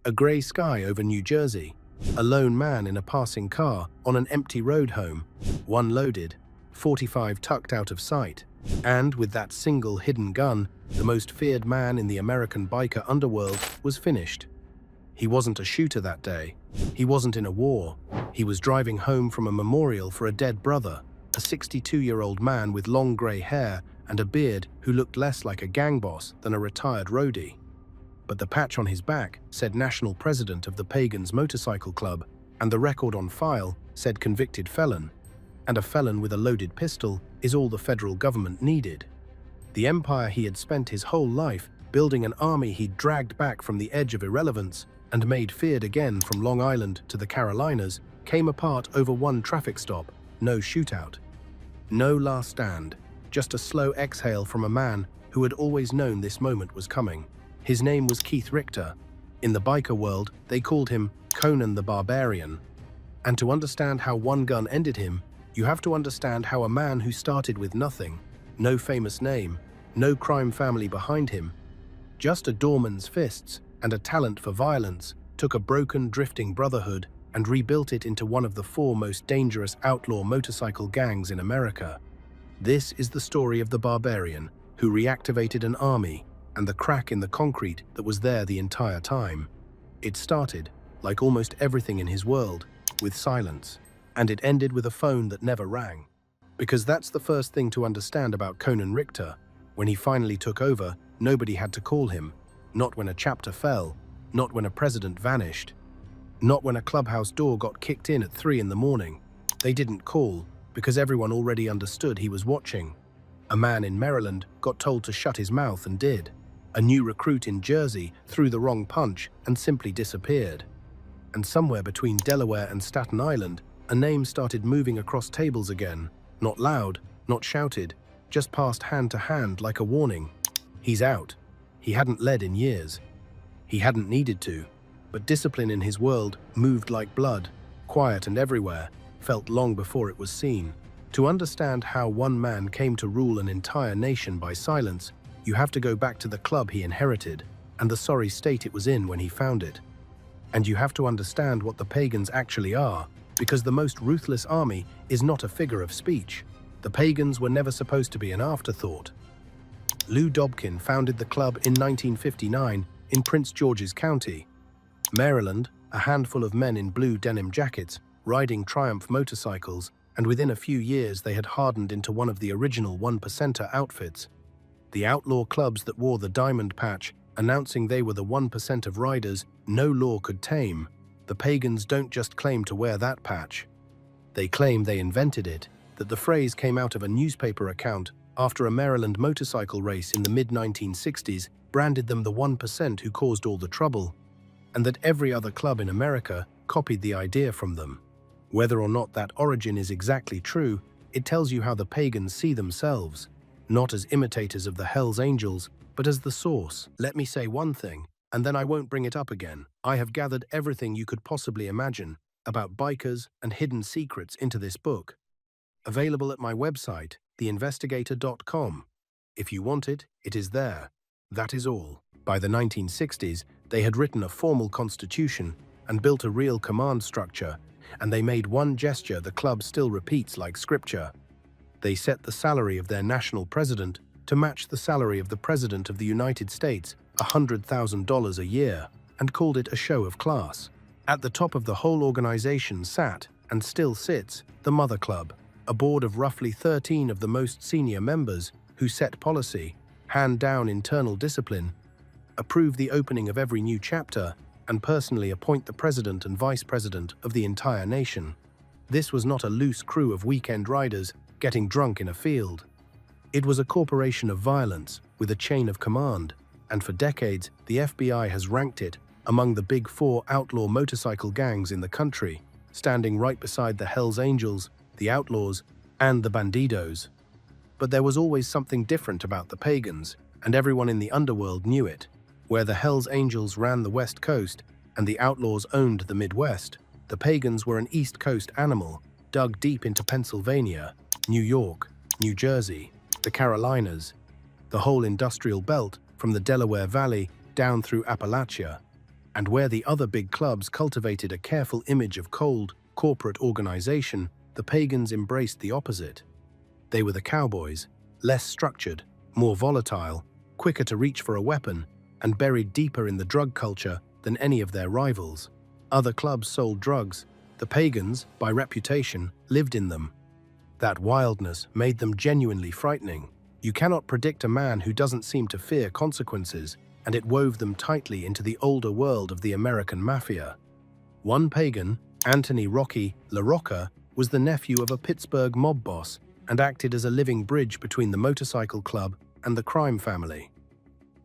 A grey sky over New Jersey. A lone man in a passing car on an empty road home. One loaded, 45 tucked out of sight. And with that single hidden gun, the most feared man in the American biker underworld was finished. He wasn't a shooter that day. He wasn't in a war. He was driving home from a memorial for a dead brother, a 62-year-old man with long grey hair and a beard who looked less like a gang boss than a retired roadie. But the patch on his back said national president of the Pagans Motorcycle Club, and the record on file said convicted felon. And a felon with a loaded pistol is all the federal government needed. The empire he had spent his whole life building, an army he'd dragged back from the edge of irrelevance and made feared again from Long Island to the Carolinas, came apart over one traffic stop. No shootout. No last stand. Just a slow exhale from a man who had always known this moment was coming. His name was Keith Richter. In the biker world, they called him Conan the Barbarian. And to understand how one gun ended him, you have to understand how a man who started with nothing, no famous name, no crime family behind him, just a doorman's fists and a talent for violence, took a broken, drifting brotherhood and rebuilt it into one of the four most dangerous outlaw motorcycle gangs in America. This is the story of the Barbarian, who reactivated an army and the crack in the concrete that was there the entire time. It started, like almost everything in his world, with silence, and it ended with a phone that never rang. Because that's the first thing to understand about Conan Richter. When he finally took over, nobody had to call him. Not when a chapter fell, not when a president vanished, not when a clubhouse door got kicked in at 3 in the morning. They didn't call, because everyone already understood he was watching. A man in Maryland got told to shut his mouth and did. A new recruit in Jersey threw the wrong punch and simply disappeared. And somewhere between Delaware and Staten Island, a name started moving across tables again. Not loud, not shouted, just passed hand to hand like a warning. He's out. He hadn't led in years. He hadn't needed to, but discipline in his world moved like blood, quiet and everywhere, felt long before it was seen. To understand how one man came to rule an entire nation by silence, you have to go back to the club he inherited and the sorry state it was in when he found it. And you have to understand what the Pagans actually are, because the most ruthless army is not a figure of speech. The Pagans were never supposed to be an afterthought. Lou Dobkin founded the club in 1959 in Prince George's County, Maryland, a handful of men in blue denim jackets, riding Triumph motorcycles, and within a few years they had hardened into one of the original one-percenter outfits. The outlaw clubs that wore the diamond patch, announcing they were the 1% of riders no law could tame. The Pagans don't just claim to wear that patch. They claim they invented it, that the phrase came out of a newspaper account after a Maryland motorcycle race in the mid-1960s branded them the 1% who caused all the trouble, and that every other club in America copied the idea from them. Whether or not that origin is exactly true, it tells you how the Pagans see themselves, not as imitators of the Hells Angels, but as the source. Let me say one thing, and then I won't bring it up again. I have gathered everything you could possibly imagine about bikers and hidden secrets into this book. Available at my website, theinvestigator.com. If you want it, it is there. That is all. By the 1960s, they had written a formal constitution and built a real command structure, and they made one gesture the club still repeats like scripture. They set the salary of their national president to match the salary of the President of the United States, $100,000 a year, and called it a show of class. At the top of the whole organization sat, and still sits, the Mother Club, a board of roughly 13 of the most senior members who set policy, hand down internal discipline, approve the opening of every new chapter, and personally appoint the president and vice president of the entire nation. This was not a loose crew of weekend riders getting drunk in a field. It was a corporation of violence with a chain of command, and for decades the FBI has ranked it among the big 4 outlaw motorcycle gangs in the country, standing right beside the Hells Angels, the Outlaws, and the Bandidos. But there was always something different about the Pagans, and everyone in the underworld knew it. Where the Hells Angels ran the West Coast and the Outlaws owned the Midwest, the Pagans were an East Coast animal, dug deep into Pennsylvania, New York, New Jersey, the Carolinas, the whole industrial belt from the Delaware Valley down through Appalachia. And where the other big clubs cultivated a careful image of cold, corporate organization, the pagans embraced the opposite. They were the cowboys, less structured, more volatile, quicker to reach for a weapon, and buried deeper in the drug culture than any of their rivals. Other clubs sold drugs. The pagans, by reputation, lived in them. That wildness made them genuinely frightening. You cannot predict a man who doesn't seem to fear consequences, and it wove them tightly into the older world of the American mafia. One pagan, Anthony Rocky LaRocca, was the nephew of a Pittsburgh mob boss and acted as a living bridge between the motorcycle club and the crime family.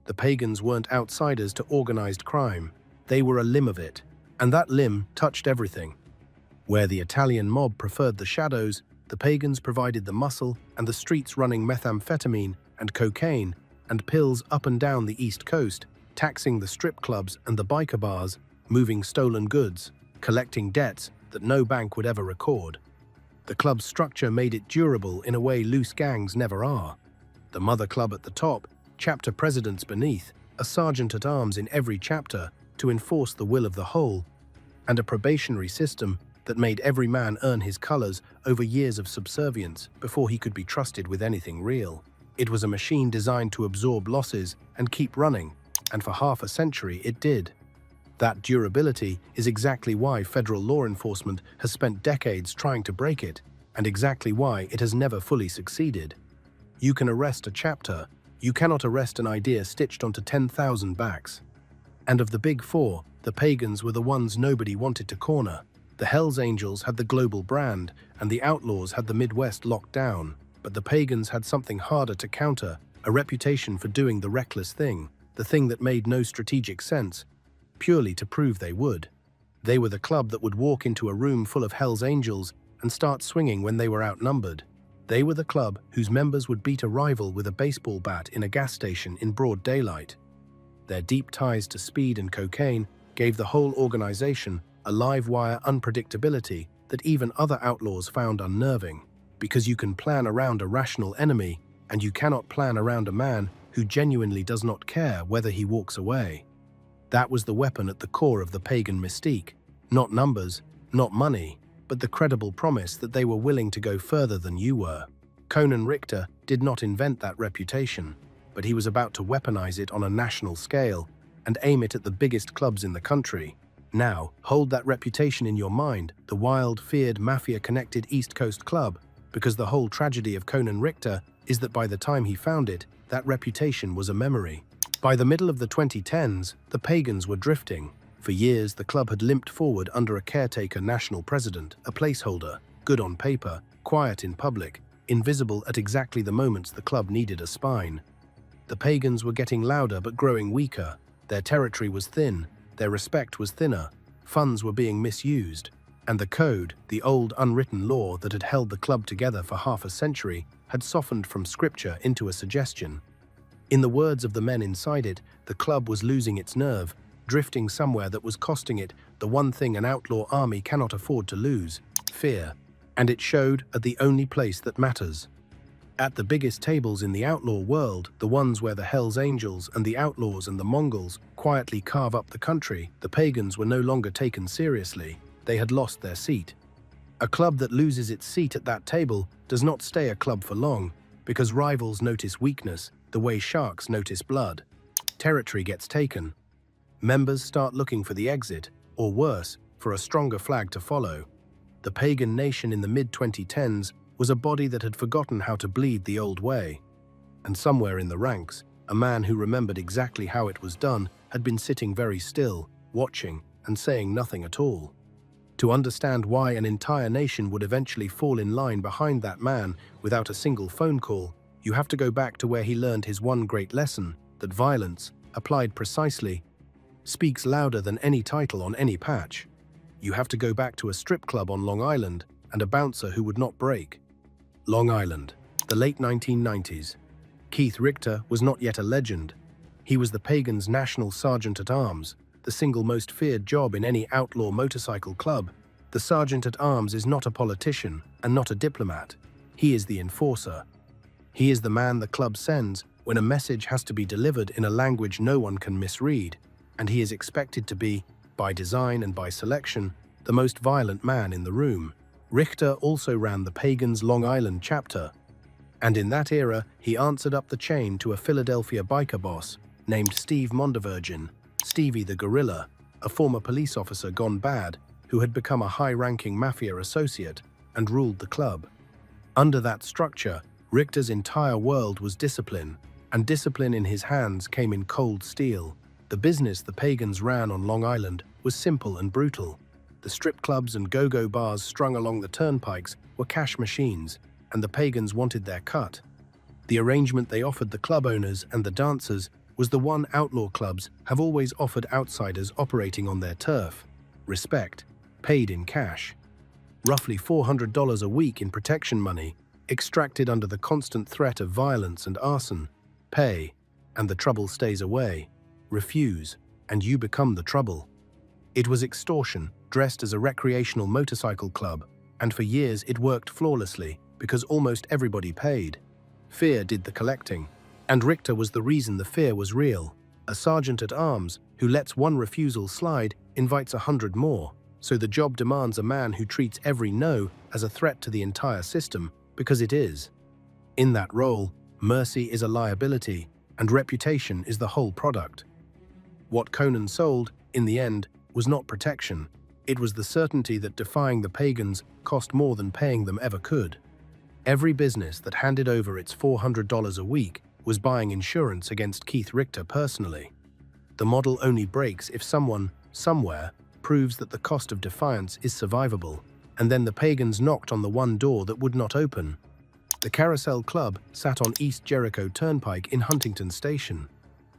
The pagans weren't outsiders to organized crime. They were a limb of it, and that limb touched everything. Where the Italian mob preferred the shadows, the pagans provided the muscle and the streets running methamphetamine and cocaine and pills up and down the East Coast, taxing the strip clubs and the biker bars, moving stolen goods, collecting debts that no bank would ever record. The club's structure made it durable in a way loose gangs never are. The mother club at the top, chapter presidents beneath, a sergeant-at-arms in every chapter to enforce the will of the whole, and a probationary system that made every man earn his colors over years of subservience before he could be trusted with anything real. It was a machine designed to absorb losses and keep running, and for half a century it did. That durability is exactly why federal law enforcement has spent decades trying to break it, and exactly why it has never fully succeeded. You can arrest a chapter, you cannot arrest an idea stitched onto 10,000 backs. And of the big four, the pagans were the ones nobody wanted to corner. The Hells Angels had the global brand, and the Outlaws had the Midwest locked down. But the pagans had something harder to counter, a reputation for doing the reckless thing, the thing that made no strategic sense, purely to prove they would. They were the club that would walk into a room full of Hells Angels and start swinging when they were outnumbered. They were the club whose members would beat a rival with a baseball bat in a gas station in broad daylight. Their deep ties to speed and cocaine gave the whole organization a live-wire unpredictability that even other outlaws found unnerving, because you can plan around a rational enemy, and you cannot plan around a man who genuinely does not care whether he walks away. That was the weapon at the core of the pagan mystique. Not numbers, not money, but the credible promise that they were willing to go further than you were. Conan Richter did not invent that reputation, but he was about to weaponize it on a national scale and aim it at the biggest clubs in the country. Now, hold that reputation in your mind, the wild, feared, mafia-connected East Coast club, because the whole tragedy of Conan Richter is that by the time he found it, that reputation was a memory. By the middle of the 2010s, the pagans were drifting. For years, the club had limped forward under a caretaker national president, a placeholder, good on paper, quiet in public, invisible at exactly the moments the club needed a spine. The pagans were getting louder but growing weaker. Their territory was thin, their respect was thinner, funds were being misused, and the code, the old unwritten law that had held the club together for half a century, had softened from scripture into a suggestion. In the words of the men inside it, the club was losing its nerve, drifting somewhere that was costing it the one thing an outlaw army cannot afford to lose: fear. And it showed at the only place that matters. At the biggest tables in the outlaw world, the ones where the Hells Angels and the Outlaws and the Mongols quietly carve up the country, the pagans were no longer taken seriously. They had lost their seat. A club that loses its seat at that table does not stay a club for long, because rivals notice weakness the way sharks notice blood. Territory gets taken. Members start looking for the exit, or worse, for a stronger flag to follow. The pagan nation in the mid-2010s was a body that had forgotten how to bleed the old way. And somewhere in the ranks, a man who remembered exactly how it was done had been sitting very still, watching, and saying nothing at all. To understand why an entire nation would eventually fall in line behind that man without a single phone call, you have to go back to where he learned his one great lesson, that violence, applied precisely, speaks louder than any title on any patch. You have to go back to a strip club on Long Island and a bouncer who would not break. Long Island, the late 1990s. Keith Richter was not yet a legend. He was the pagans' national sergeant-at-arms, the single most feared job in any outlaw motorcycle club. The sergeant-at-arms is not a politician and not a diplomat. He is the enforcer. He is the man the club sends when a message has to be delivered in a language no one can misread. and he is expected to be, by design and by selection, the most violent man in the room. Richter also ran the Pagans Long Island chapter, and in that era he answered up the chain to a Philadelphia biker boss named Steve Mondevirgin, Stevie the Gorilla, a former police officer gone bad who had become a high-ranking mafia associate and ruled the club. Under that structure, Richter's entire world was discipline, and discipline in his hands came in cold steel. The business the Pagans ran on Long Island was simple and brutal. The strip clubs and go-go bars strung along the turnpikes were cash machines, and the Pagans wanted their cut. The arrangement they offered the club owners and the dancers was the one outlaw clubs have always offered outsiders operating on their turf: respect, paid in cash. Roughly $400 a week in protection money, extracted under the constant threat of violence and arson. Pay, and the trouble stays away. Refuse, and you become the trouble. It was extortion, dressed as a recreational motorcycle club, and for years it worked flawlessly because almost everybody paid. Fear did the collecting, and Richter was the reason the fear was real. A sergeant-at-arms who lets one refusal slide invites 100 more, so the job demands a man who treats every no as a threat to the entire system, because it is. In that role, mercy is a liability, and reputation is the whole product. What Conan sold, in the end, was not protection. It was the certainty that defying the Pagans cost more than paying them ever could. Every business that handed over its $400 a week was buying insurance against Keith Richter personally. The model only breaks if someone, somewhere, proves that the cost of defiance is survivable, and then the Pagans knocked on the one door that would not open. The Carousel Club sat on East Jericho Turnpike in Huntington Station.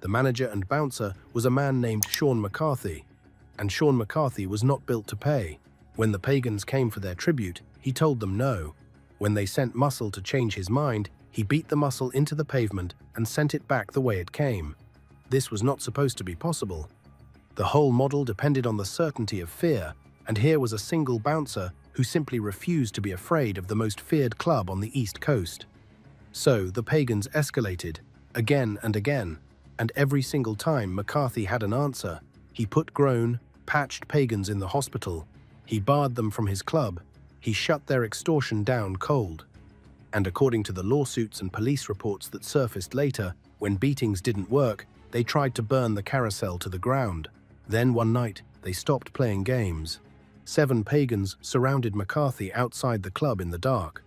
The manager and bouncer was a man named Sean McCarthy, and Sean McCarthy was not built to pay. When the Pagans came for their tribute, he told them no. When they sent Muscle to change his mind, he beat the Muscle into the pavement and sent it back the way it came. This was not supposed to be possible. The whole model depended on the certainty of fear, and here was a single bouncer who simply refused to be afraid of the most feared club on the East Coast. So the Pagans escalated, again and again, and every single time McCarthy had an answer. He put grown, patched Pagans in the hospital. He barred them from his club. He shut their extortion down cold. And according to the lawsuits and police reports that surfaced later, when beatings didn't work, they tried to burn the Carousel to the ground. Then one night, they stopped playing games. 7 Pagans surrounded McCarthy outside the club in the dark.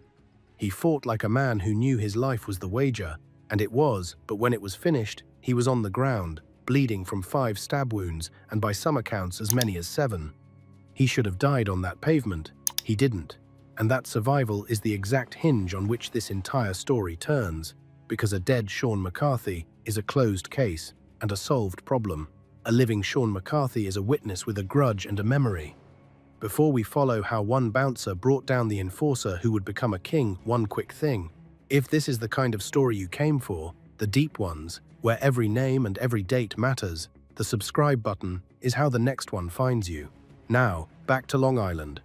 He fought like a man who knew his life was the wager, and it was, but when it was finished, he was on the ground, bleeding from 5 stab wounds, and by some accounts as many as 7. He should have died on that pavement. He didn't. And that survival is the exact hinge on which this entire story turns, because a dead Sean McCarthy is a closed case and a solved problem. A living Sean McCarthy is a witness with a grudge and a memory. Before we follow how one bouncer brought down the enforcer who would become a king, one quick thing. If this is the kind of story you came for, the deep ones, where every name and every date matters, the subscribe button is how the next one finds you. Now, back to Long Island.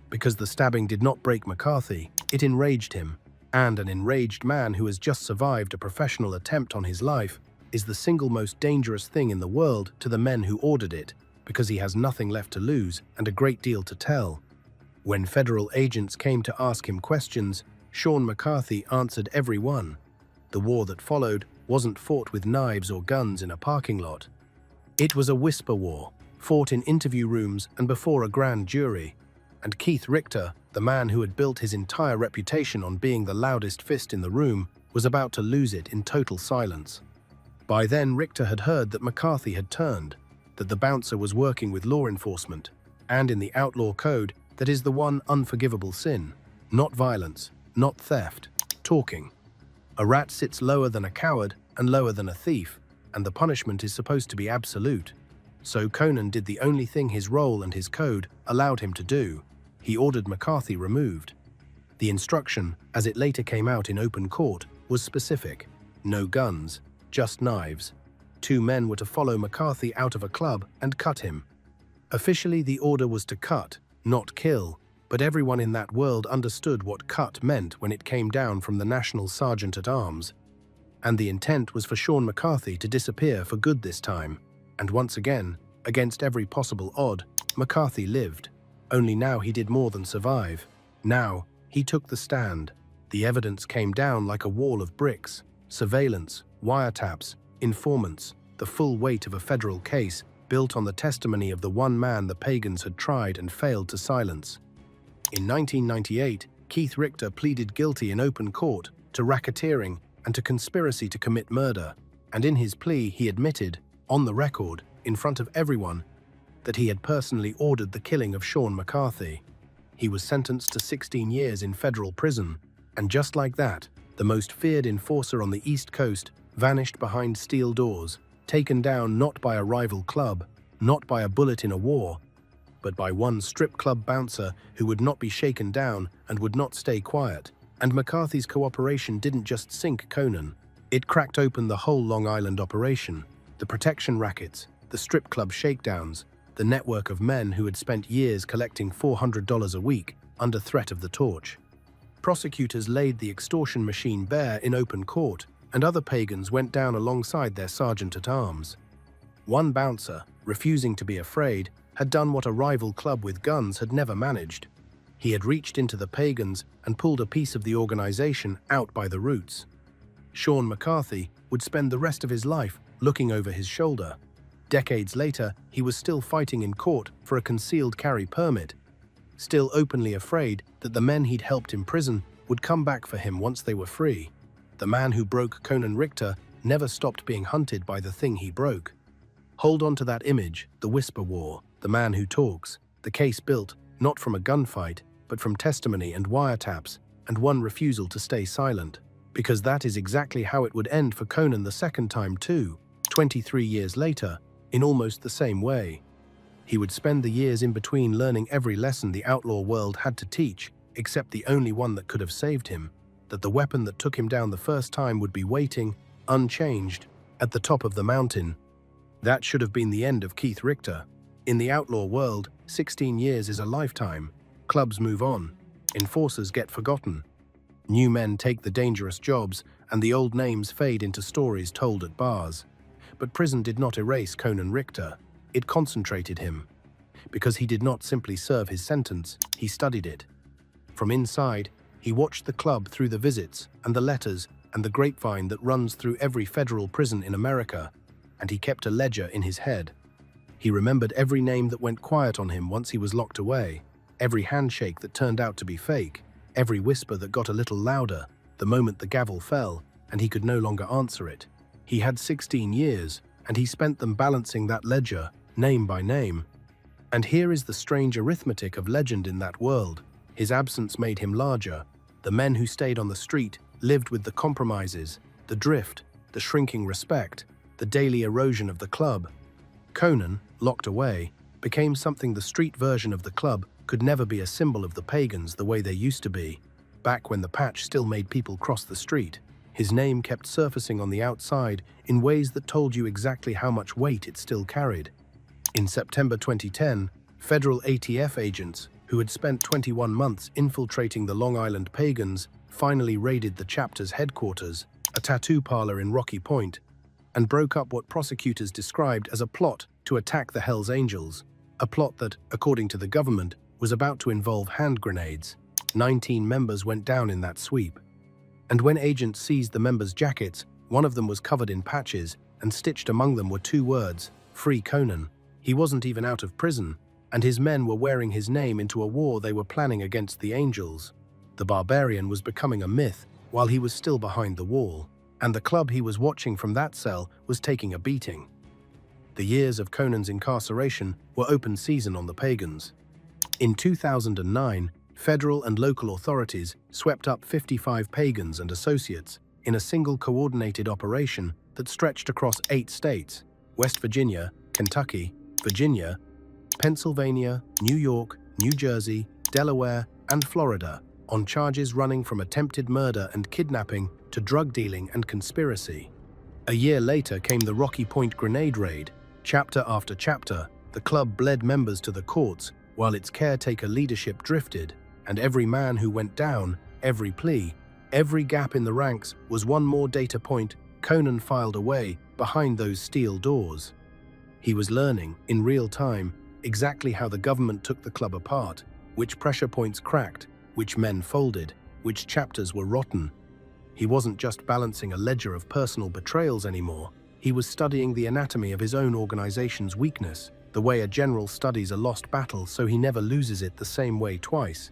Because the stabbing did not break McCarthy, it enraged him, and an enraged man who has just survived a professional attempt on his life is the single most dangerous thing in the world to the men who ordered it, because he has nothing left to lose and a great deal to tell. When federal agents came to ask him questions, Sean McCarthy answered every one. The war that followed wasn't fought with knives or guns in a parking lot. It was a whisper war, fought in interview rooms and before a grand jury. And Keith Richter, the man who had built his entire reputation on being the loudest fist in the room, was about to lose it in total silence. By then, Richter had heard that McCarthy had turned, that the bouncer was working with law enforcement, and in the outlaw code, that is the one unforgivable sin. Not violence, not theft, talking. A rat sits lower than a coward and lower than a thief, and the punishment is supposed to be absolute. So Conan did the only thing his role and his code allowed him to do. He ordered McCarthy removed. The instruction, as it later came out in open court, was specific. No guns, just knives. 2 men were to follow McCarthy out of a club and cut him. Officially, the order was to cut, not kill, but everyone in that world understood what cut meant when it came down from the National Sergeant-at-Arms. And the intent was for Sean McCarthy to disappear for good this time. And once again, against every possible odd, McCarthy lived. Only now he did more than survive. Now, he took the stand. The evidence came down like a wall of bricks. Surveillance, wiretaps, informants, the full weight of a federal case built on the testimony of the one man the pagans had tried and failed to silence. In 1998, Keith Richter pleaded guilty in open court to racketeering and to conspiracy to commit murder, and in his plea he admitted, on the record, in front of everyone, that he had personally ordered the killing of Sean McCarthy. He was sentenced to 16 years in federal prison, and just like that, the most feared enforcer on the East Coast vanished behind steel doors, taken down not by a rival club, not by a bullet in a war, but by one strip club bouncer who would not be shaken down and would not stay quiet. And McCarthy's cooperation didn't just sink Conan, it cracked open the whole Long Island operation, the protection rackets, the strip club shakedowns, the network of men who had spent years collecting $400 a week under threat of the torch. Prosecutors laid the extortion machine bare in open court, and other pagans went down alongside their sergeant-at-arms. One bouncer, refusing to be afraid, had done what a rival club with guns had never managed. He had reached into the pagans and pulled a piece of the organization out by the roots. Sean McCarthy would spend the rest of his life looking over his shoulder. Decades later, he was still fighting in court for a concealed carry permit, still openly afraid that the men he'd helped imprison would come back for him once they were free. The man who broke Conan Richter never stopped being hunted by the thing he broke. Hold on to that image, the whisper war, the man who talks, the case built not from a gunfight, but from testimony and wiretaps, and one refusal to stay silent. Because that is exactly how it would end for Conan the second time too, 23 years later, in almost the same way. He would spend the years in between learning every lesson the outlaw world had to teach, except the only one that could have saved him, that the weapon that took him down the first time would be waiting, unchanged, at the top of the mountain. That should have been the end of Keith Richter. In the outlaw world, 16 years is a lifetime. Clubs move on. Enforcers get forgotten. New men take the dangerous jobs, and the old names fade into stories told at bars. But prison did not erase Conan Richter. It concentrated him. Because he did not simply serve his sentence, he studied it. From inside, he watched the club through the visits and the letters and the grapevine that runs through every federal prison in America, and he kept a ledger in his head. He remembered every name that went quiet on him once he was locked away, every handshake that turned out to be fake, every whisper that got a little louder the moment the gavel fell and he could no longer answer it. He had 16 years, and he spent them balancing that ledger, name by name. And here is the strange arithmetic of legend in that world. His absence made him larger. The men who stayed on the street lived with the compromises, the drift, the shrinking respect, the daily erosion of the club. Conan, locked away, became something the street version of the club could never be, a symbol of the pagans the way they used to be, back when the patch still made people cross the street. His name kept surfacing on the outside in ways that told you exactly how much weight it still carried. In September 2010, federal ATF agents, who had spent 21 months infiltrating the Long Island pagans, finally raided the chapter's headquarters, a tattoo parlor in Rocky Point, and broke up what prosecutors described as a plot to attack the Hells Angels, a plot that, according to the government, was about to involve hand grenades. 19 members went down in that sweep. And when agents seized the members' jackets, one of them was covered in patches, and stitched among them were two words, "Free Conan." He wasn't even out of prison, and his men were wearing his name into a war they were planning against the Angels. The barbarian was becoming a myth while he was still behind the wall, and the club he was watching from that cell was taking a beating. The years of Conan's incarceration were open season on the pagans. In 2009, federal and local authorities swept up 55 pagans and associates in a single coordinated operation that stretched across 8 states: West Virginia, Kentucky, Virginia, Pennsylvania, New York, New Jersey, Delaware, and Florida, on charges running from attempted murder and kidnapping to drug dealing and conspiracy. A year later came the Rocky Point grenade raid. Chapter after chapter, the club bled members to the courts while its caretaker leadership drifted, and every man who went down, every plea, every gap in the ranks was one more data point Conan filed away behind those steel doors. He was learning, in real time, exactly how the government took the club apart, which pressure points cracked, which men folded, which chapters were rotten. He wasn't just balancing a ledger of personal betrayals anymore. He was studying the anatomy of his own organization's weakness, the way a general studies a lost battle so he never loses it the same way twice.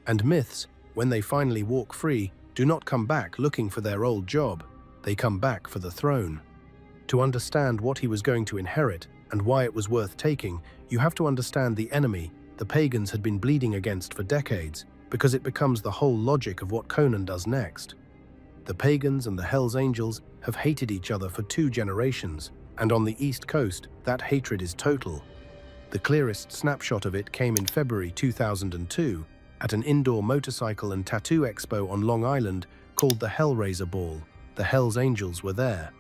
And myths, when they finally walk free, do not come back looking for their old job. They come back for the throne. To understand what he was going to inherit and why it was worth taking, you have to understand the enemy the pagans had been bleeding against for decades, because it becomes the whole logic of what Conan does next. The pagans and the Hells Angels have hated each other for 2 generations, and on the East Coast, that hatred is total. The clearest snapshot of it came in February 2002 at an indoor motorcycle and tattoo expo on Long Island called the Hellraiser Ball. The Hells Angels were there.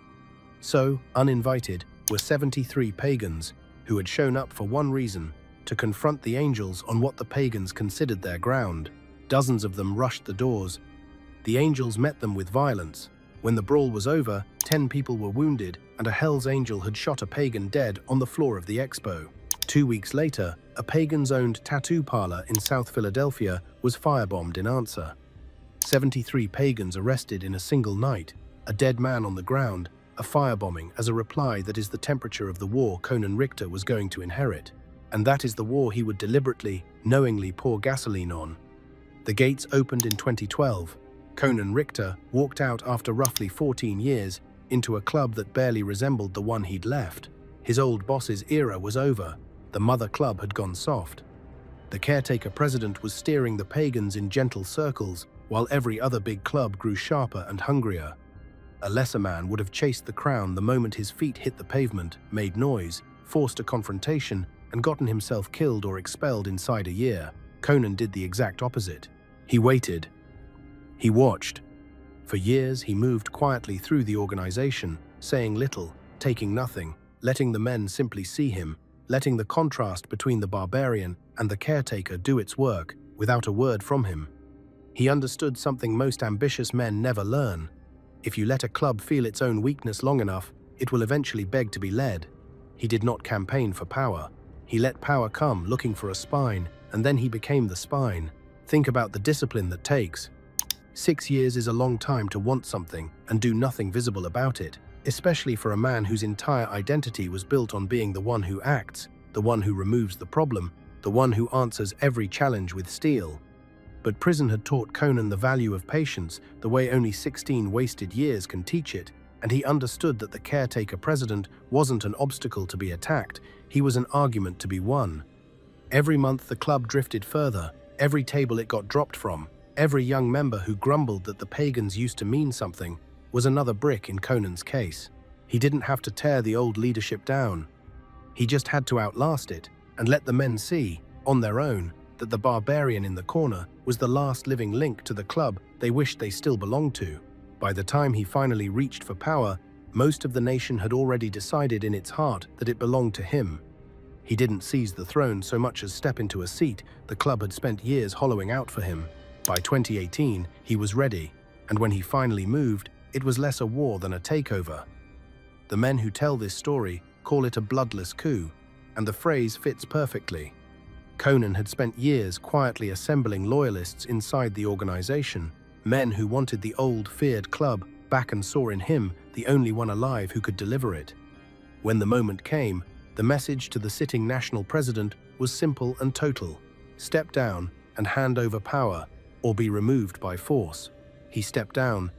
So, uninvited, were 73 pagans who had shown up for one reason: to confront the angels on what the pagans considered their ground. Dozens of them rushed the doors. The angels met them with violence. When the brawl was over, 10 people were wounded, and a Hells Angel had shot a pagan dead on the floor of the expo. 2 weeks later, a pagans-owned tattoo parlor in South Philadelphia was firebombed in answer. 73 pagans arrested in a single night, a dead man on the ground, a firebombing as a reply that is the temperature of the war Conan Richter was going to inherit. And that is the war he would deliberately, knowingly pour gasoline on. The gates opened in 2012. Conan Richter walked out after roughly 14 years into a club that barely resembled the one he'd left. His old boss's era was over. The mother club had gone soft. The caretaker president was steering the pagans in gentle circles, while every other big club grew sharper and hungrier. A lesser man would have chased the crown the moment his feet hit the pavement, made noise, forced a confrontation, and gotten himself killed or expelled inside a year. Conan did the exact opposite. He waited. He watched. For years, he moved quietly through the organization, saying little, taking nothing, letting the men simply see him, letting the contrast between the barbarian and the caretaker do its work without a word from him. He understood something most ambitious men never learn. If you let a club feel its own weakness long enough, it will eventually beg to be led. He did not campaign for power. He let power come looking for a spine, and then he became the spine. Think about the discipline that takes. 6 years is a long time to want something and do nothing visible about it, especially for a man whose entire identity was built on being the one who acts, the one who removes the problem, the one who answers every challenge with steel. But prison had taught Conan the value of patience, the way only 16 wasted years can teach it, and he understood that the caretaker president wasn't an obstacle to be attacked, he was an argument to be won. Every month the club drifted further, every table it got dropped from, every young member who grumbled that the pagans used to mean something, was another brick in Conan's case. He didn't have to tear the old leadership down. He just had to outlast it and let the men see, on their own, that the barbarian in the corner was the last living link to the club they wished they still belonged to. By the time he finally reached for power, most of the nation had already decided in its heart that it belonged to him. He didn't seize the throne so much as step into a seat the club had spent years hollowing out for him. By 2018, he was ready, and when he finally moved, it was less a war than a takeover. The men who tell this story call it a bloodless coup, and the phrase fits perfectly. Conan had spent years quietly assembling loyalists inside the organization, men who wanted the old, feared club back and saw in him the only one alive who could deliver it. When the moment came, the message to the sitting national president was simple and total: step down and hand over power, or be removed by force. He stepped down.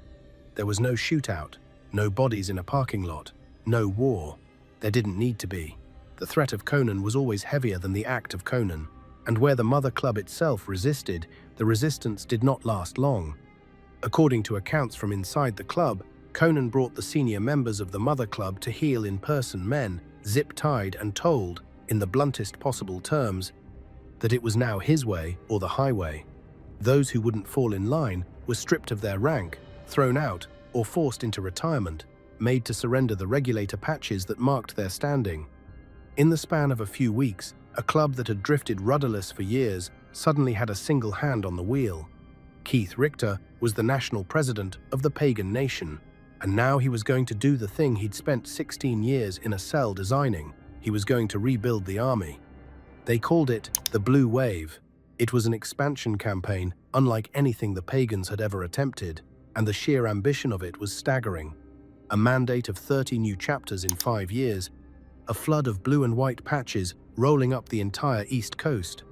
There was no shootout, no bodies in a parking lot, no war. There didn't need to be. The threat of Conan was always heavier than the act of Conan, and where the mother club itself resisted, the resistance did not last long. According to accounts from inside the club, Conan brought the senior members of the mother club to heel in-person men, zip-tied and told, in the bluntest possible terms, that it was now his way or the highway. Those who wouldn't fall in line were stripped of their rank, thrown out, or forced into retirement, made to surrender the regulator patches that marked their standing. In the span of a few weeks, a club that had drifted rudderless for years suddenly had a single hand on the wheel. Keith Richter was the national president of the pagan nation, and now he was going to do the thing he'd spent 16 years in a cell designing. He was going to rebuild the army. They called it the Blue Wave. It was an expansion campaign unlike anything the pagans had ever attempted, and the sheer ambition of it was staggering. A mandate of 30 new chapters in 5 years, a flood of blue and white patches rolling up the entire East Coast.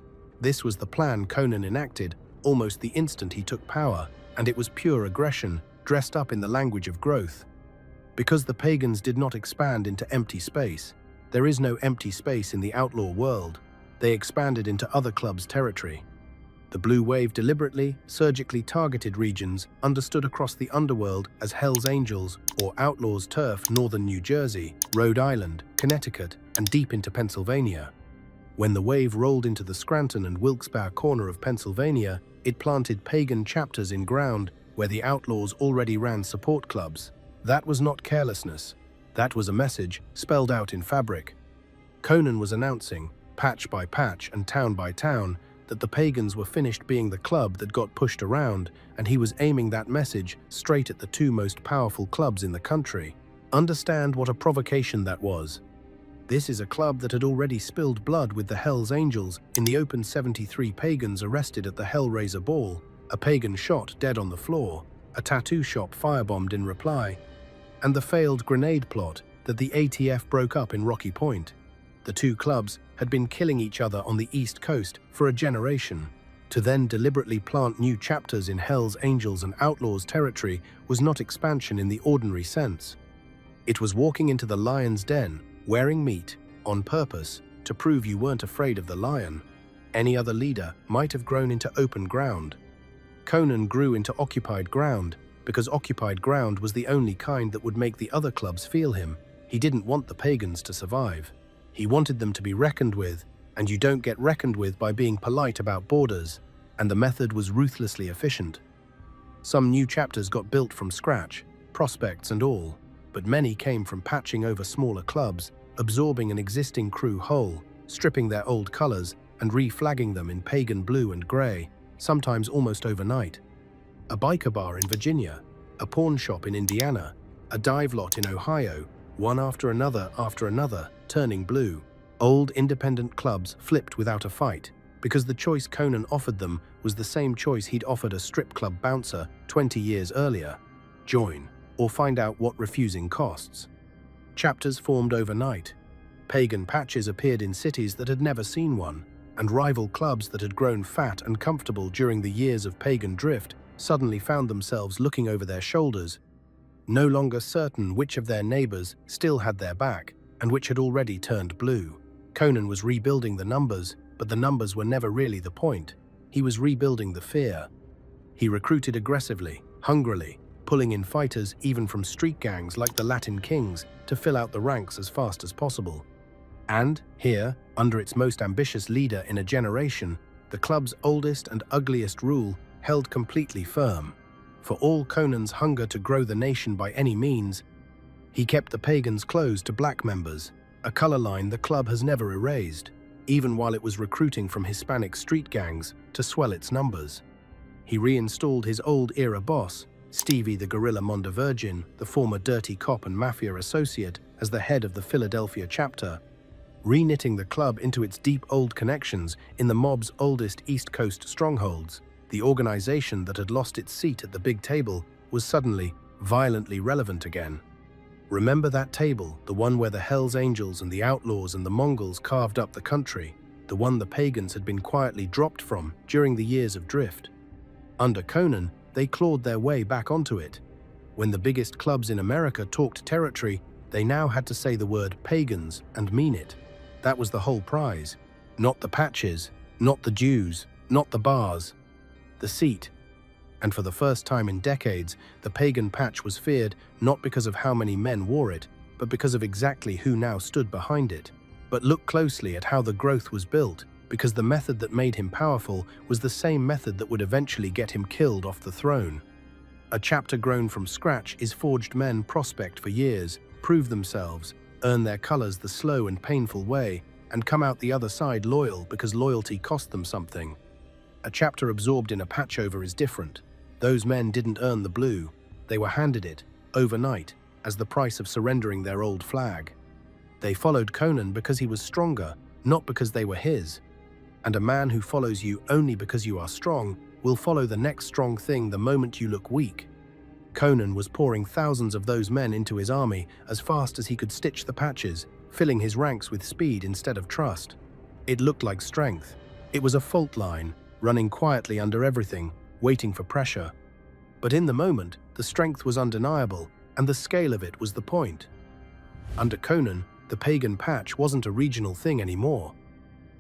This was the plan Conan enacted almost the instant he took power, and it was pure aggression, dressed up in the language of growth. Because the pagans did not expand into empty space, there is no empty space in the outlaw world. They expanded into other clubs' territory. The Blue Wave deliberately, surgically targeted regions understood across the underworld as Hell's Angels or Outlaws' turf, northern New Jersey, Rhode Island, Connecticut, and deep into Pennsylvania. When the wave rolled into the Scranton and Wilkes-Barre corner of Pennsylvania, it planted pagan chapters in ground where the outlaws already ran support clubs. That was not carelessness. That was a message spelled out in fabric. Conan was announcing, patch by patch and town by town, that the pagans were finished being the club that got pushed around, and he was aiming that message straight at the two most powerful clubs in the country. Understand what a provocation that was. This is a club that had already spilled blood with the Hell's Angels in the open 73 pagans arrested at the Hellraiser Ball, a pagan shot dead on the floor, a tattoo shop firebombed in reply, and the failed grenade plot that the ATF broke up in Rocky Point. The two clubs had been killing each other on the East Coast for a generation. To then deliberately plant new chapters in Hell's Angels and Outlaws territory was not expansion in the ordinary sense. It was walking into the lion's den, wearing meat, on purpose, to prove you weren't afraid of the lion. Any other leader might have grown into open ground. Conan grew into occupied ground, because occupied ground was the only kind that would make the other clubs feel him. He didn't want the pagans to survive. He wanted them to be reckoned with, and you don't get reckoned with by being polite about borders, and the method was ruthlessly efficient. Some new chapters got built from scratch, prospects and all, but many came from patching over smaller clubs, absorbing an existing crew whole, stripping their old colors and reflagging them in pagan blue and gray, sometimes almost overnight. A biker bar in Virginia, a pawn shop in Indiana, a dive lot in Ohio, one after another, turning blue. Old independent clubs flipped without a fight, because the choice Conan offered them was the same choice he'd offered a strip club bouncer 20 years earlier: join, or find out what refusing costs. Chapters formed overnight. Pagan patches appeared in cities that had never seen one, and rival clubs that had grown fat and comfortable during the years of pagan drift suddenly found themselves looking over their shoulders, no longer certain which of their neighbors still had their back and which had already turned blue. Conan was rebuilding the numbers, but the numbers were never really the point. He was rebuilding the fear. He recruited aggressively, hungrily, pulling in fighters even from street gangs like the Latin Kings to fill out the ranks as fast as possible. And here, under its most ambitious leader in a generation, the club's oldest and ugliest rule held completely firm. For all Conan's hunger to grow the nation by any means, he kept the pagans closed to black members, a color line the club has never erased, even while it was recruiting from Hispanic street gangs to swell its numbers. He reinstalled his old-era boss, Stevie the Gorilla Montevirgin, the former dirty cop and mafia associate, as the head of the Philadelphia chapter, reknitting the club into its deep old connections in the mob's oldest East Coast strongholds. The organization that had lost its seat at the big table was suddenly, violently relevant again. Remember that table, the one where the Hells Angels and the Outlaws and the Mongols carved up the country, the one the pagans had been quietly dropped from during the years of drift? Under Conan, they clawed their way back onto it. When the biggest clubs in America talked territory, they now had to say the word pagans and mean it. That was the whole prize. Not the patches, not the dues, not the bars. The seat. And for the first time in decades, the pagan patch was feared not because of how many men wore it, but because of exactly who now stood behind it. But look closely at how the growth was built, because the method that made him powerful was the same method that would eventually get him killed off the throne. A chapter grown from scratch is forged men prospect for years, prove themselves, earn their colors the slow and painful way, and come out the other side loyal because loyalty cost them something. A chapter absorbed in a patchover is different. Those men didn't earn the blue. They were handed it, overnight, as the price of surrendering their old flag. They followed Conan because he was stronger, not because they were his. And a man who follows you only because you are strong will follow the next strong thing the moment you look weak. Conan was pouring thousands of those men into his army as fast as he could stitch the patches, filling his ranks with speed instead of trust. It looked like strength. It was a fault line, running quietly under everything, waiting for pressure. But in the moment, the strength was undeniable, and the scale of it was the point. Under Conan, the pagan patch wasn't a regional thing anymore.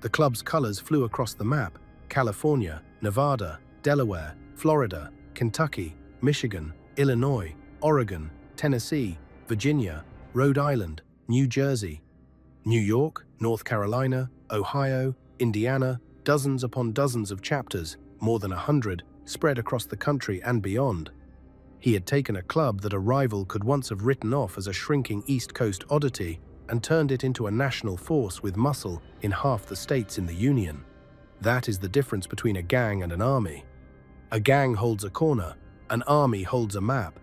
The club's colors flew across the map: California, Nevada, Delaware, Florida, Kentucky, Michigan, Illinois, Oregon, Tennessee, Virginia, Rhode Island, New Jersey, New York, North Carolina, Ohio, Indiana, dozens upon dozens of chapters, more than 100, spread across the country and beyond. He had taken a club that a rival could once have written off as a shrinking East Coast oddity and turned it into a national force with muscle in half the states in the Union. That is the difference between a gang and an army. A gang holds a corner, an army holds a map.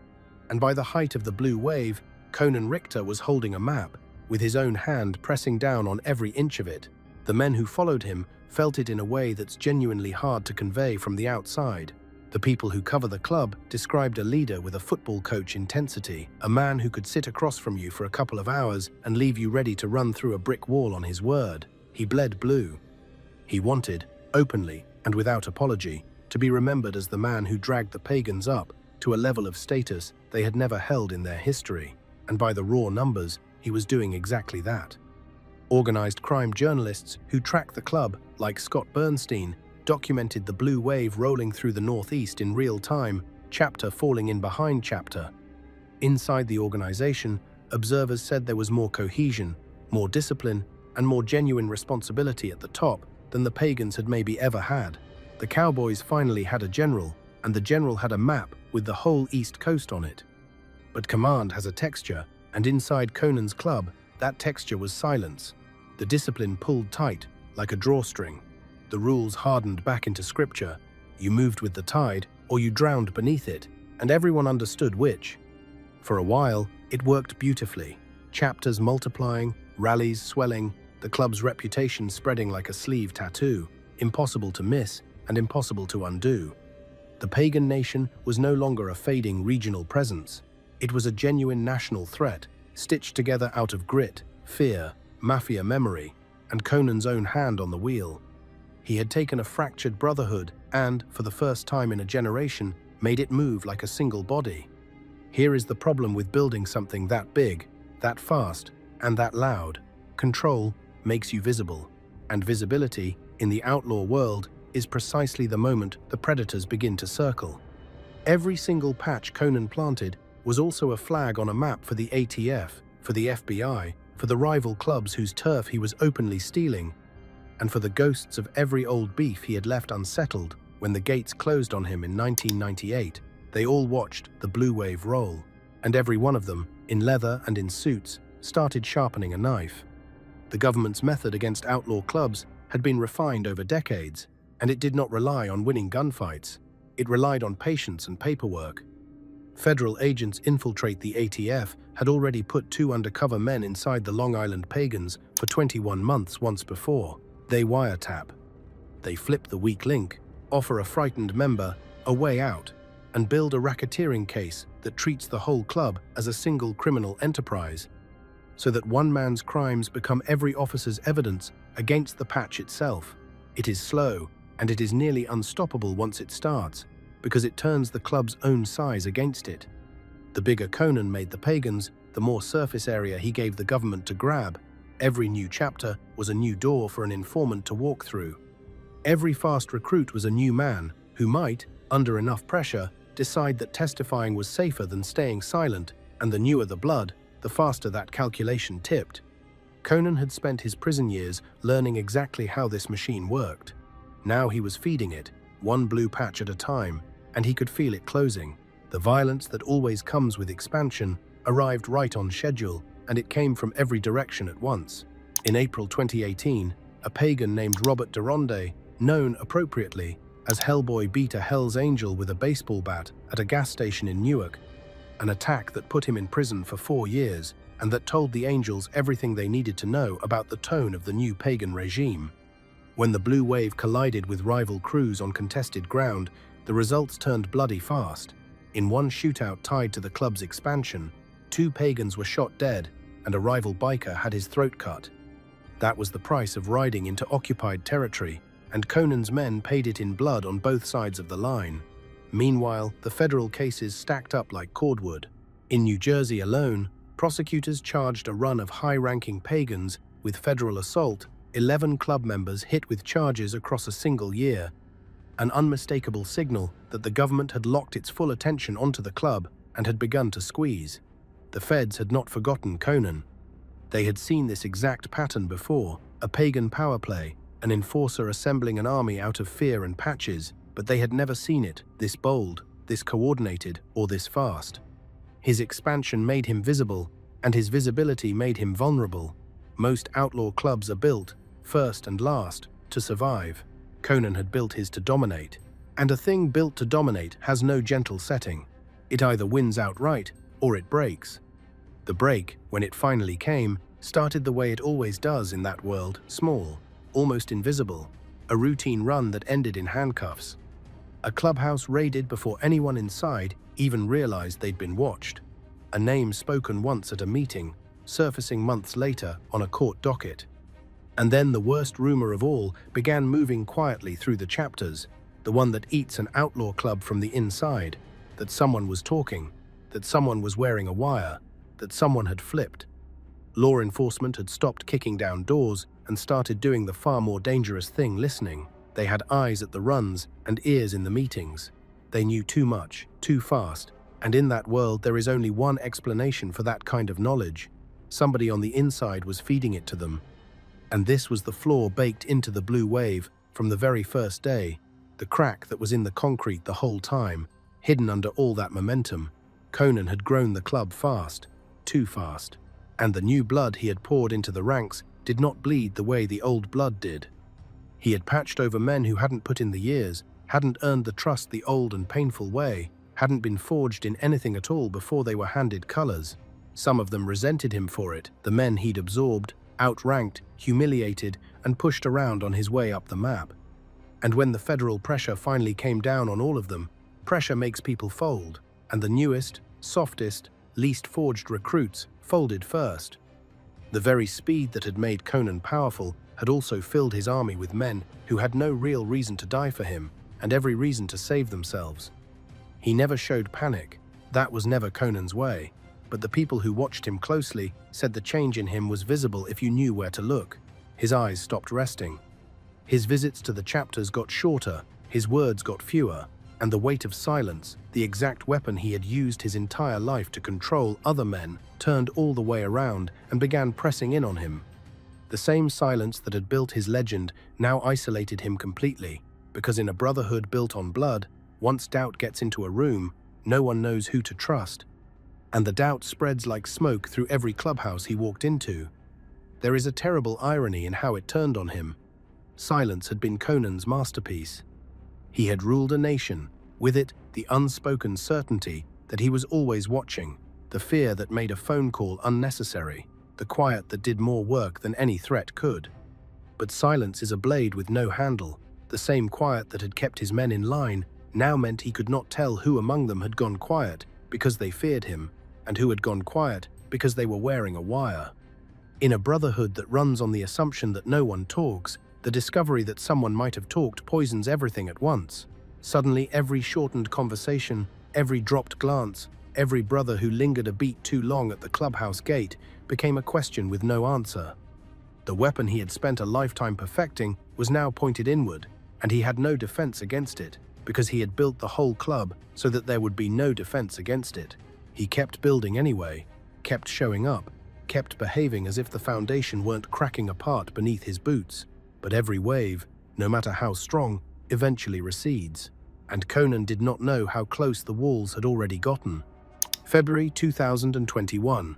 And by the height of the blue wave, Conan Richter was holding a map, with his own hand pressing down on every inch of it. The men who followed him felt it in a way that's genuinely hard to convey from the outside. The people who cover the club described a leader with a football coach intensity, a man who could sit across from you for a couple of hours and leave you ready to run through a brick wall on his word. He bled blue. He wanted, openly and without apology, to be remembered as the man who dragged the pagans up to a level of status they had never held in their history. And by the raw numbers, he was doing exactly that. Organized crime journalists who tracked the club, like Scott Bernstein, documented the blue wave rolling through the Northeast in real time, chapter falling in behind chapter. Inside the organization, observers said there was more cohesion, more discipline, and more genuine responsibility at the top than the pagans had maybe ever had. The Cowboys finally had a general, and the general had a map with the whole East Coast on it. But command has a texture, and inside Conan's club, that texture was silence. The discipline pulled tight, like a drawstring. The rules hardened back into scripture. You moved with the tide, or you drowned beneath it, and everyone understood which. For a while, it worked beautifully. Chapters multiplying, rallies swelling, the club's reputation spreading like a sleeve tattoo, impossible to miss and impossible to undo. The pagan nation was no longer a fading regional presence. It was a genuine national threat, stitched together out of grit, fear, mafia memory, and Conan's own hand on the wheel. He had taken a fractured brotherhood and, for the first time in a generation, made it move like a single body. Here is the problem with building something that big, that fast, and that loud. Control makes you visible, and visibility, in the outlaw world, is precisely the moment the predators begin to circle. Every single patch Conan planted was also a flag on a map for the ATF, for the FBI, for the rival clubs whose turf he was openly stealing, and for the ghosts of every old beef he had left unsettled when the gates closed on him in 1998. They all watched the blue wave roll, and every one of them, in leather and in suits, started sharpening a knife. The government's method against outlaw clubs had been refined over decades, and it did not rely on winning gunfights. It relied on patience and paperwork. Federal agents infiltrate the ATF had already put 2 undercover men inside the Long Island Pagans for 21 months once before. They wiretap. They flip the weak link, offer a frightened member a way out, and build a racketeering case that treats the whole club as a single criminal enterprise, so that one man's crimes become every officer's evidence against the patch itself. It is slow, and it is nearly unstoppable once it starts, because it turns the club's own size against it. The bigger Conan made the pagans, the more surface area he gave the government to grab. Every new chapter was a new door for an informant to walk through. Every fast recruit was a new man who might, under enough pressure, decide that testifying was safer than staying silent, and the newer the blood, the faster that calculation tipped. Conan had spent his prison years learning exactly how this machine worked. Now he was feeding it, one blue patch at a time, and he could feel it closing. The violence that always comes with expansion arrived right on schedule, and it came from every direction at once. In April 2018, a pagan named Robert Deronde, known appropriately as Hellboy, beat a Hell's Angel with a baseball bat at a gas station in Newark, an attack that put him in prison for 4 years and that told the angels everything they needed to know about the tone of the new pagan regime. When the Blue Wave collided with rival crews on contested ground, the results turned bloody fast. In one shootout tied to the club's expansion, 2 pagans were shot dead and a rival biker had his throat cut. That was the price of riding into occupied territory, and Conan's men paid it in blood on both sides of the line. Meanwhile, the federal cases stacked up like cordwood. In New Jersey alone, prosecutors charged a run of high-ranking pagans with federal assault, 11 club members hit with charges across a single year, an unmistakable signal that the government had locked its full attention onto the club and had begun to squeeze. The feds had not forgotten Conan. They had seen this exact pattern before, a pagan power play, an enforcer assembling an army out of fear and patches, but they had never seen it this bold, this coordinated, or this fast. His expansion made him visible, and his visibility made him vulnerable. Most outlaw clubs are built, first and last, to survive. Conan had built his to dominate. And a thing built to dominate has no gentle setting. It either wins outright, or it breaks. The break, when it finally came, started the way it always does in that world, small, almost invisible, a routine run that ended in handcuffs. A clubhouse raided before anyone inside even realized they'd been watched. A name spoken once at a meeting, surfacing months later on a court docket. And then the worst rumor of all began moving quietly through the chapters, the one that eats an outlaw club from the inside, that someone was talking, that someone was wearing a wire, that someone had flipped. Law enforcement had stopped kicking down doors and started doing the far more dangerous thing, listening. They had eyes at the runs and ears in the meetings. They knew too much, too fast, and in that world there is only one explanation for that kind of knowledge. Somebody on the inside was feeding it to them. And this was the flaw baked into the Blue Wave from the very first day, the crack that was in the concrete the whole time, hidden under all that momentum. Conan had grown the club fast, too fast, and the new blood he had poured into the ranks did not bleed the way the old blood did. He had patched over men who hadn't put in the years, hadn't earned the trust the old and painful way, hadn't been forged in anything at all before they were handed colors. Some of them resented him for it, the men he'd absorbed, outranked, humiliated, and pushed around on his way up the map. And when the federal pressure finally came down on all of them, pressure makes people fold, and the newest, softest, least forged recruits folded first. The very speed that had made Conan powerful had also filled his army with men who had no real reason to die for him and every reason to save themselves. He never showed panic. That was never Conan's way. But the people who watched him closely said the change in him was visible if you knew where to look. His eyes stopped resting. His visits to the chapters got shorter, his words got fewer, and the weight of silence, the exact weapon he had used his entire life to control other men, turned all the way around and began pressing in on him. The same silence that had built his legend now isolated him completely, because in a brotherhood built on blood, once doubt gets into a room, no one knows who to trust. And the doubt spreads like smoke through every clubhouse he walked into. There is a terrible irony in how it turned on him. Silence had been Conan's masterpiece. He had ruled a nation, with it the unspoken certainty that he was always watching, the fear that made a phone call unnecessary, the quiet that did more work than any threat could. But silence is a blade with no handle. The same quiet that had kept his men in line now meant he could not tell who among them had gone quiet because they feared him, and who had gone quiet because they were wearing a wire. In a brotherhood that runs on the assumption that no one talks, the discovery that someone might have talked poisons everything at once. Suddenly, every shortened conversation, every dropped glance, every brother who lingered a beat too long at the clubhouse gate became a question with no answer. The weapon he had spent a lifetime perfecting was now pointed inward, and he had no defense against it, because he had built the whole club so that there would be no defense against it. He kept building anyway, kept showing up, kept behaving as if the foundation weren't cracking apart beneath his boots. But every wave, no matter how strong, eventually recedes. And Conan did not know how close the walls had already gotten. February 2021.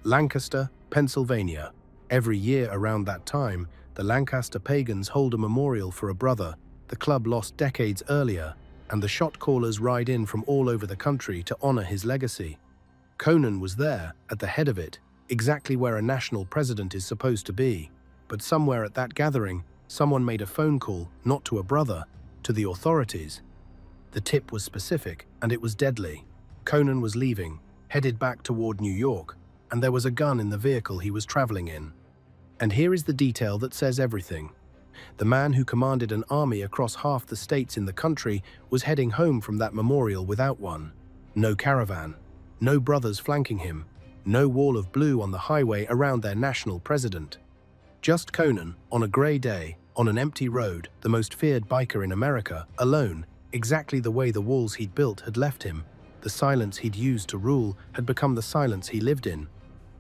Lancaster, Pennsylvania. Every year around that time, the Lancaster Pagans hold a memorial for a brother the club lost decades earlier, and the shot callers ride in from all over the country to honor his legacy. Conan was there, at the head of it, exactly where a national president is supposed to be. But somewhere at that gathering, someone made a phone call, not to a brother, to the authorities. The tip was specific, and it was deadly. Conan was leaving, headed back toward New York, and there was a gun in the vehicle he was traveling in. And here is the detail that says everything. The man who commanded an army across half the states in the country was heading home from that memorial without one. No caravan, no brothers flanking him, no wall of blue on the highway around their national president. Just Conan, on a grey day, on an empty road, the most feared biker in America, alone, exactly the way the walls he'd built had left him. The silence he'd used to rule had become the silence he lived in.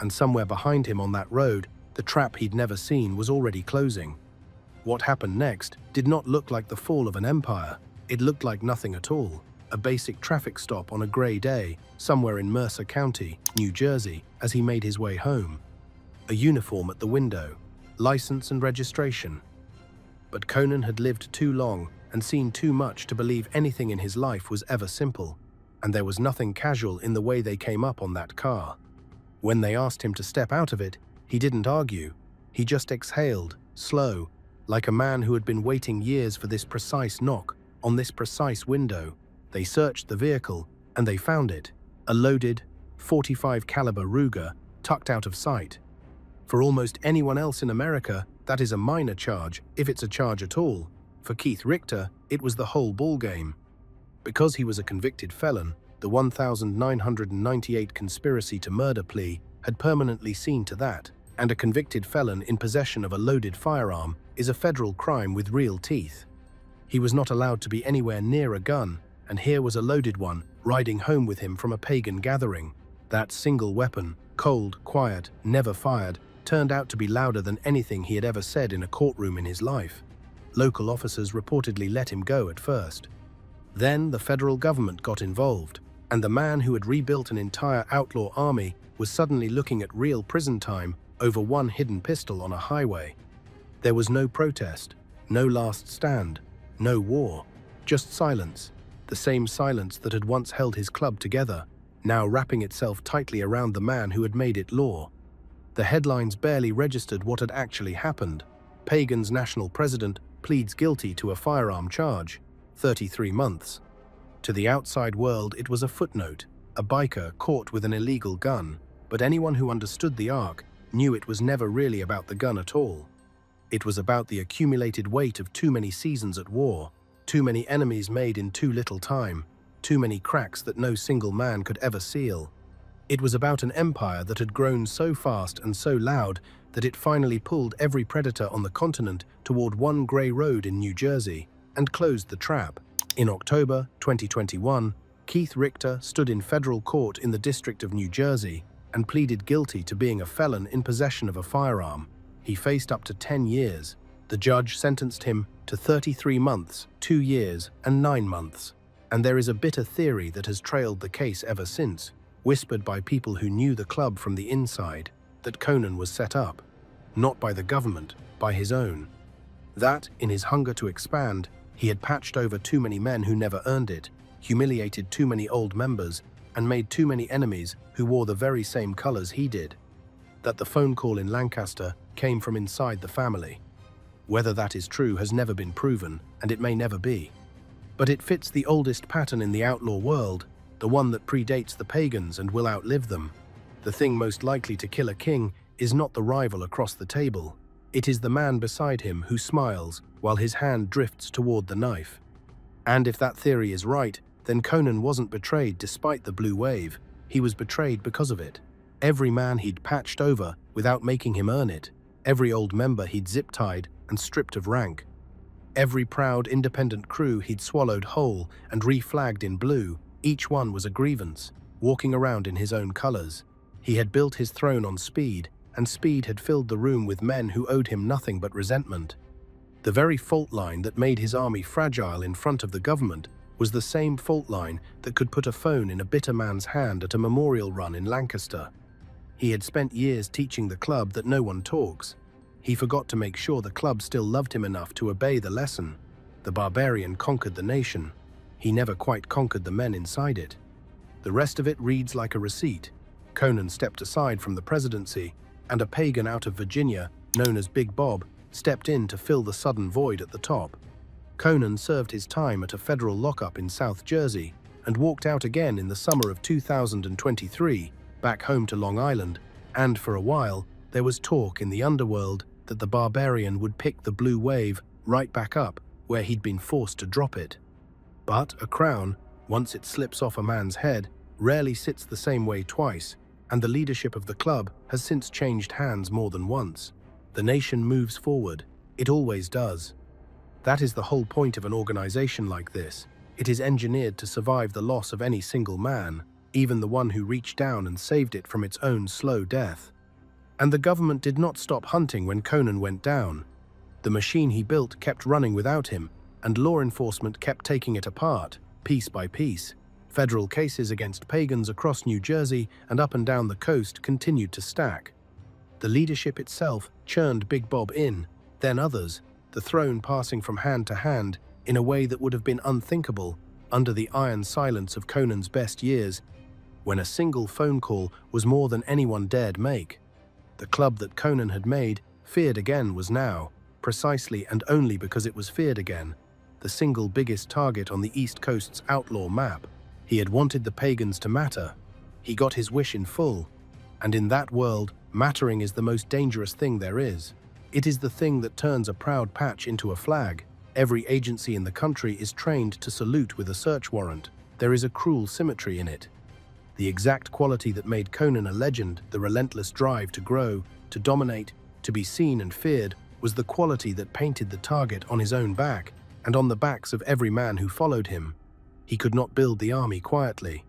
And somewhere behind him on that road, the trap he'd never seen was already closing. What happened next did not look like the fall of an empire. It looked like nothing at all. A basic traffic stop on a grey day, somewhere in Mercer County, New Jersey, as he made his way home. A uniform at the window, license and registration. But Conan had lived too long and seen too much to believe anything in his life was ever simple, and there was nothing casual in the way they came up on that car. When they asked him to step out of it, he didn't argue. He just exhaled, slow, like a man who had been waiting years for this precise knock, on this precise window. They searched the vehicle, and they found it. A loaded, .45 caliber Ruger, tucked out of sight. For almost anyone else in America, that is a minor charge, if it's a charge at all. For Keith Richter, it was the whole ballgame. Because he was a convicted felon, the 1998 conspiracy to murder plea had permanently seen to that, and a convicted felon in possession of a loaded firearm is a federal crime with real teeth. He was not allowed to be anywhere near a gun, and here was a loaded one riding home with him from a pagan gathering. That single weapon, cold, quiet, never fired, turned out to be louder than anything he had ever said in a courtroom in his life. Local officers reportedly let him go at first. Then the federal government got involved, and the man who had rebuilt an entire outlaw army was suddenly looking at real prison time over one hidden pistol on a highway. There was no protest, no last stand, no war, just silence, the same silence that had once held his club together, now wrapping itself tightly around the man who had made it law. The headlines barely registered what had actually happened. Pagan's national president pleads guilty to a firearm charge, 33 months. To the outside world, it was a footnote, a biker caught with an illegal gun, but anyone who understood the arc knew it was never really about the gun at all. It was about the accumulated weight of too many seasons at war, too many enemies made in too little time, too many cracks that no single man could ever seal. It was about an empire that had grown so fast and so loud that it finally pulled every predator on the continent toward one grey road in New Jersey and closed the trap. In October 2021, Keith Richter stood in federal court in the District of New Jersey and pleaded guilty to being a felon in possession of a firearm. He faced up to 10 years. The judge sentenced him to 33 months, 2 years, and 9 months. And there is a bitter theory that has trailed the case ever since, whispered by people who knew the club from the inside, that Conan was set up, not by the government, by his own. That, in his hunger to expand, he had patched over too many men who never earned it, humiliated too many old members, and made too many enemies who wore the very same colors he did. That the phone call in Lancaster came from inside the family. Whether that is true has never been proven, and it may never be. But it fits the oldest pattern in the outlaw world, the one that predates the pagans and will outlive them. The thing most likely to kill a king is not the rival across the table. It is the man beside him who smiles while his hand drifts toward the knife. And if that theory is right, then Conan wasn't betrayed despite the blue wave. He was betrayed because of it. Every man he'd patched over without making him earn it. Every old member he'd zip-tied and stripped of rank. Every proud independent crew he'd swallowed whole and reflagged in blue. Each one was a grievance, walking around in his own colors. He had built his throne on speed, and speed had filled the room with men who owed him nothing but resentment. The very fault line that made his army fragile in front of the government was the same fault line that could put a phone in a bitter man's hand at a memorial run in Lancaster. He had spent years teaching the club that no one talks. He forgot to make sure the club still loved him enough to obey the lesson. The barbarian conquered the nation. He never quite conquered the men inside it. The rest of it reads like a receipt. Conan stepped aside from the presidency, and a pagan out of Virginia, known as Big Bob, stepped in to fill the sudden void at the top. Conan served his time at a federal lockup in South Jersey and walked out again in the summer of 2023, back home to Long Island, and for a while, there was talk in the underworld that the barbarian would pick the blue wave right back up where he'd been forced to drop it. But a crown, once it slips off a man's head, rarely sits the same way twice, and the leadership of the club has since changed hands more than once. The nation moves forward. It always does. That is the whole point of an organization like this. It is engineered to survive the loss of any single man, even the one who reached down and saved it from its own slow death. And the government did not stop hunting when Conan went down. The machine he built kept running without him, and law enforcement kept taking it apart, piece by piece. Federal cases against pagans across New Jersey and up and down the coast continued to stack. The leadership itself churned Big Bob in, then others, the throne passing from hand to hand in a way that would have been unthinkable under the iron silence of Conan's best years, when a single phone call was more than anyone dared make. The club that Conan had made, Feared Again, was now, precisely and only because it was feared again, the single biggest target on the East Coast's outlaw map. He had wanted the pagans to matter. He got his wish in full. And in that world, mattering is the most dangerous thing there is. It is the thing that turns a proud patch into a flag. Every agency in the country is trained to salute with a search warrant. There is a cruel symmetry in it. The exact quality that made Conan a legend, the relentless drive to grow, to dominate, to be seen and feared, was the quality that painted the target on his own back and on the backs of every man who followed him. He could not build the army quietly.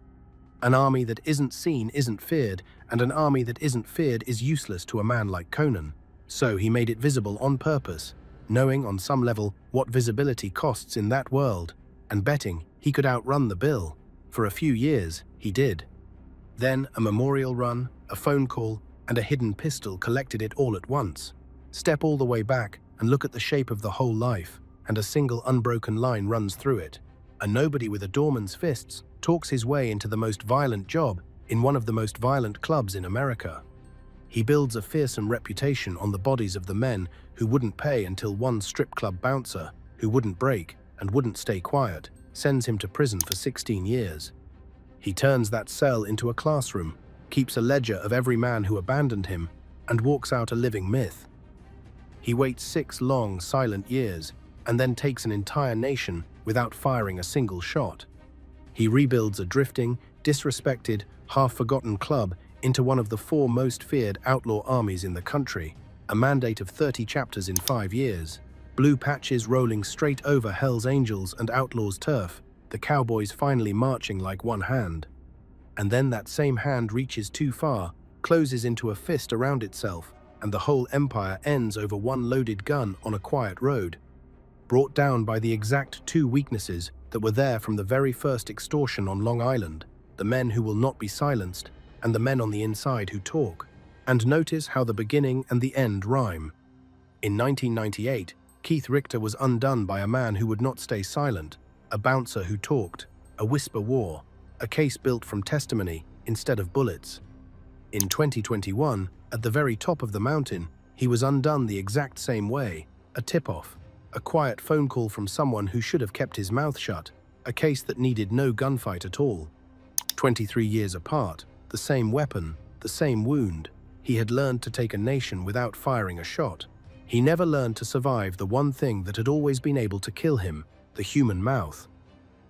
An army that isn't seen isn't feared, and an army that isn't feared is useless to a man like Conan. So he made it visible on purpose, knowing on some level what visibility costs in that world, and betting he could outrun the bill. For a few years, he did. Then a memorial run, a phone call, and a hidden pistol collected it all at once. Step all the way back and look at the shape of the whole life, and a single unbroken line runs through it. A nobody with a doorman's fists talks his way into the most violent job in one of the most violent clubs in America. He builds a fearsome reputation on the bodies of the men who wouldn't pay until one strip club bouncer, who wouldn't break and wouldn't stay quiet, sends him to prison for 16 years. He turns that cell into a classroom, keeps a ledger of every man who abandoned him, and walks out a living myth. He waits 6 long, silent years, and then takes an entire nation without firing a single shot. He rebuilds a drifting, disrespected, half-forgotten club into one of the 4 most feared outlaw armies in the country, a mandate of 30 chapters in 5 years. Blue patches rolling straight over Hell's Angels and Outlaws' turf, the cowboys finally marching like one hand. And then that same hand reaches too far, closes into a fist around itself, and the whole empire ends over one loaded gun on a quiet road, brought down by the exact 2 weaknesses that were there from the very first extortion on Long Island, the men who will not be silenced, and the men on the inside who talk. And notice how the beginning and the end rhyme. In 1998, Keith Richter was undone by a man who would not stay silent, a bouncer who talked, a whisper war, a case built from testimony instead of bullets. In 2021, at the very top of the mountain, he was undone the exact same way, a tip-off, a quiet phone call from someone who should have kept his mouth shut, a case that needed no gunfight at all. 23 years apart, the same weapon, the same wound. He had learned to take a nation without firing a shot. He never learned to survive the one thing that had always been able to kill him, the human mouth.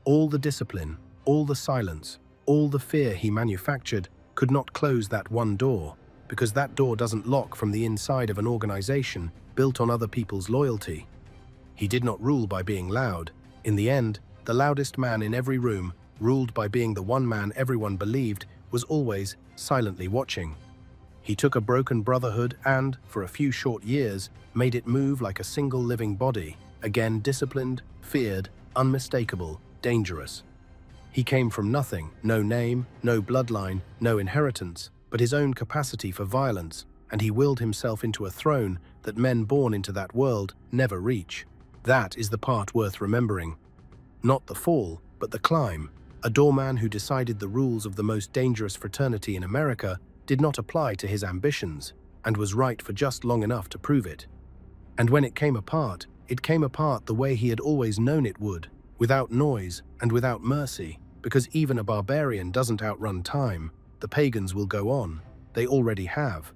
All the discipline, all the silence, all the fear he manufactured could not close that one door, because that door doesn't lock from the inside of an organization built on other people's loyalty. He did not rule by being loud. In the end, the loudest man in every room, ruled by being the one man everyone believed, was always silently watching. He took a broken brotherhood and, for a few short years, made it move like a single living body, again disciplined, feared, unmistakable, dangerous. He came from nothing, no name, no bloodline, no inheritance, but his own capacity for violence, and he willed himself into a throne that men born into that world never reach. That is the part worth remembering. Not the fall, but the climb. A doorman who decided the rules of the most dangerous fraternity in America did not apply to his ambitions, and was right for just long enough to prove it. And when it came apart the way he had always known it would, without noise and without mercy, because even a barbarian doesn't outrun time. The pagans will go on. They already have.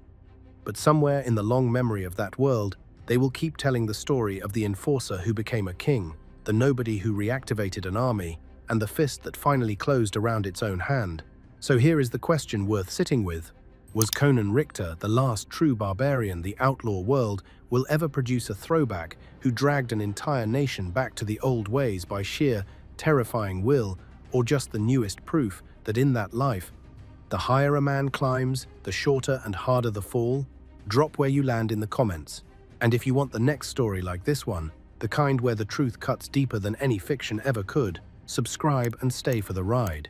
But somewhere in the long memory of that world, they will keep telling the story of the enforcer who became a king, the nobody who reactivated an army, and the fist that finally closed around its own hand. So here is the question worth sitting with. Was Conan Richter, the last true barbarian the outlaw world will ever produce, a throwback who dragged an entire nation back to the old ways by sheer, terrifying will, or just the newest proof that in that life, the higher a man climbs, the shorter and harder the fall? Drop where you land in the comments. And if you want the next story like this one, the kind where the truth cuts deeper than any fiction ever could, subscribe and stay for the ride.